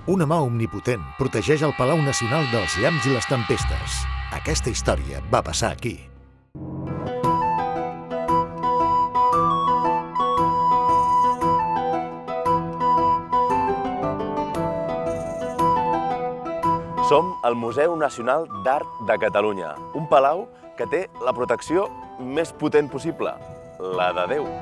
Una mà omnipotent protegeix el Palau Nacional dels llamps i les tempestes. Aquesta història va passar aquí. Som al Museu Nacional d'Art de Catalunya, un palau que té la protecció més potent possible, la de Déu.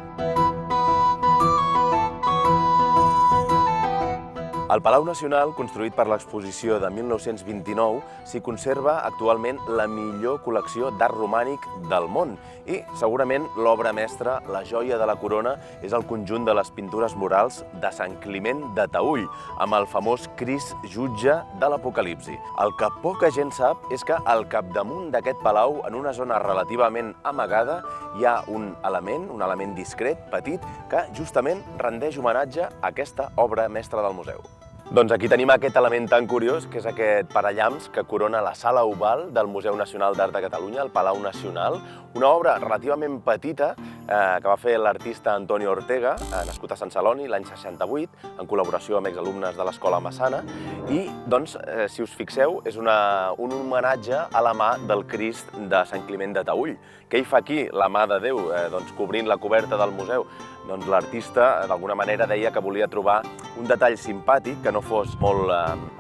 Al Palau Nacional, construït per l'exposició de 1929, s'hi conserva actualment la millor col·lecció d'art romànic del món i, segurament, l'obra mestra, la joia de la corona, és el conjunt de les pintures murals de Sant Climent de Taüll, amb el famós Crist jutge de l'Apocalipsi. El que poca gent sap és que al capdamunt d'aquest palau, en una zona relativament amagada, hi ha un element discret, petit, que justament rendeix homenatge a aquesta obra mestra del museu. Doncs aquí tenim aquest element tan curiós, que és aquest parallamps que corona la sala oval del Museu Nacional d'Art de Catalunya, el Palau Nacional, una obra relativament petita que va fer l'artista Antonio Ortega, nascut a Sant Celoni l'any 68, en col·laboració amb exalumnes de l'Escola Massana, i, doncs, si us fixeu, és un homenatge a la mà del Crist de Sant Climent de Taüll. Què hi fa aquí, la mà de Déu, cobrint la coberta del museu? Doncs l'artista, d'alguna manera, deia que volia trobar un detall simpàtic, que no fos molt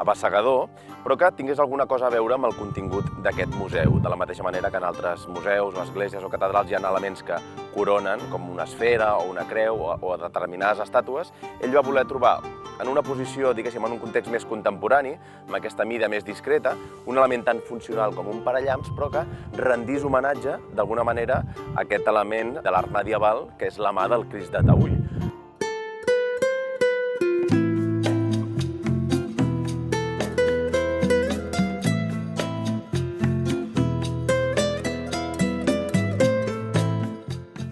abassegador, però que tingués alguna cosa a veure amb el contingut d'aquest museu. De la mateixa manera que en altres museus, o esglésies o catedrals hi ha elements que coronen, com una esfera o una creu o determinades estàtues, ell va voler trobar en una posició, diguéssim, en un context més contemporani, amb aquesta mida més discreta, un element tan funcional com un parallamps, però que rendís homenatge, d'alguna manera, a aquest element de l'art medieval, que és la mà del Crist de Taüll.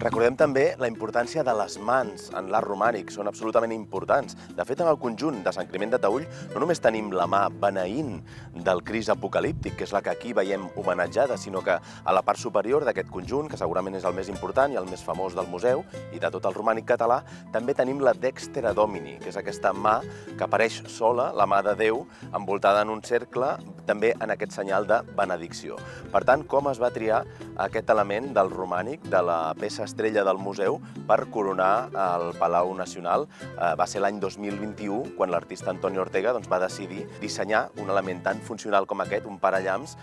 Recordem també la importància de les mans en l'art romànic, són absolutament importants. De fet, en el conjunt de Sant Climent de Taüll no només tenim la mà beneint del Crist apocalíptic, que és la que aquí veiem homenatjada, sinó que a la part superior d'aquest conjunt, que segurament és el més important i el més famós del museu i de tot el romànic català, també tenim la Dextera Domini, que és aquesta mà que apareix sola, la mà de Déu, envoltada en un cercle, també en aquest senyal de benedicció. Per tant, com es va triar aquest element del romànic, de la peça estrella del museu, per coronar el Palau Nacional? Va ser l'any 2021 quan l'artista Antonio Ortega va decidir dissenyar un element tan funcional com aquest, un parallamps,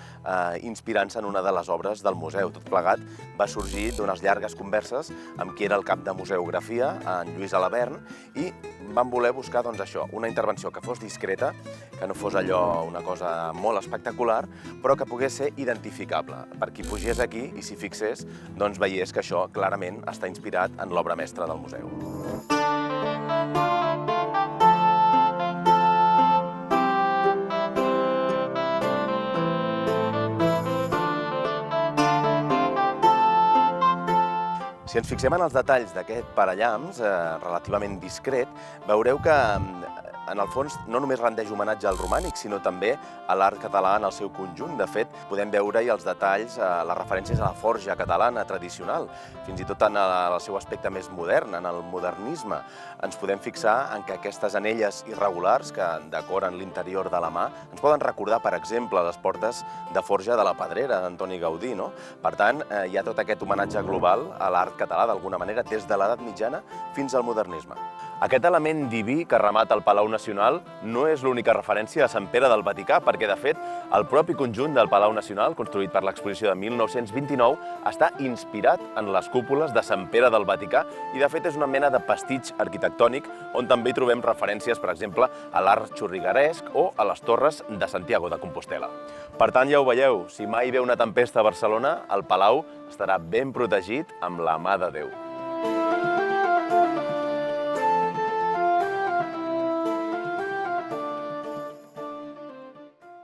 inspirant-se en una de les obres del museu. Tot plegat va sorgir d'unes llargues converses amb qui era el cap de museografia, en Lluís Alabern, i van voler buscar això, una intervenció que fos discreta, que no fos allò una cosa molt espectacular, però que pogués ser identificable. Per qui pugés aquí i s'hi fixés, veiés que això clarament està inspirat en l'obra mestra del museu. Si ens fixem en els detalls d'aquest parallamps, relativament discret, veureu que en el fons no només rendeix homenatge al romànic, sinó també a l'art català en el seu conjunt. De fet, podem veure-hi els detalls, les referències a la forja catalana tradicional, fins i tot en el seu aspecte més modern, en el modernisme. Ens podem fixar en que aquestes anelles irregulars que decoren l'interior de la mà ens poden recordar, per exemple, les portes de forja de la Pedrera d'Antoni Gaudí. Per tant, hi ha tot aquest homenatge global a l'art català, d'alguna manera, des de l'edat mitjana fins al modernisme. Aquest element diví que remata el Palau Nacional no és l'única referència a Sant Pere del Vaticà, perquè, de fet, el propi conjunt del Palau Nacional, construït per l'exposició de 1929, està inspirat en les cúpules de Sant Pere del Vaticà i, de fet, és una mena de pastitx arquitectònic on també hi trobem referències, per exemple, a l'art xurrigueresc o a les torres de Santiago de Compostel·la. Per tant, ja ho veieu, si mai ve una tempesta a Barcelona, el Palau estarà ben protegit amb la mà de Déu.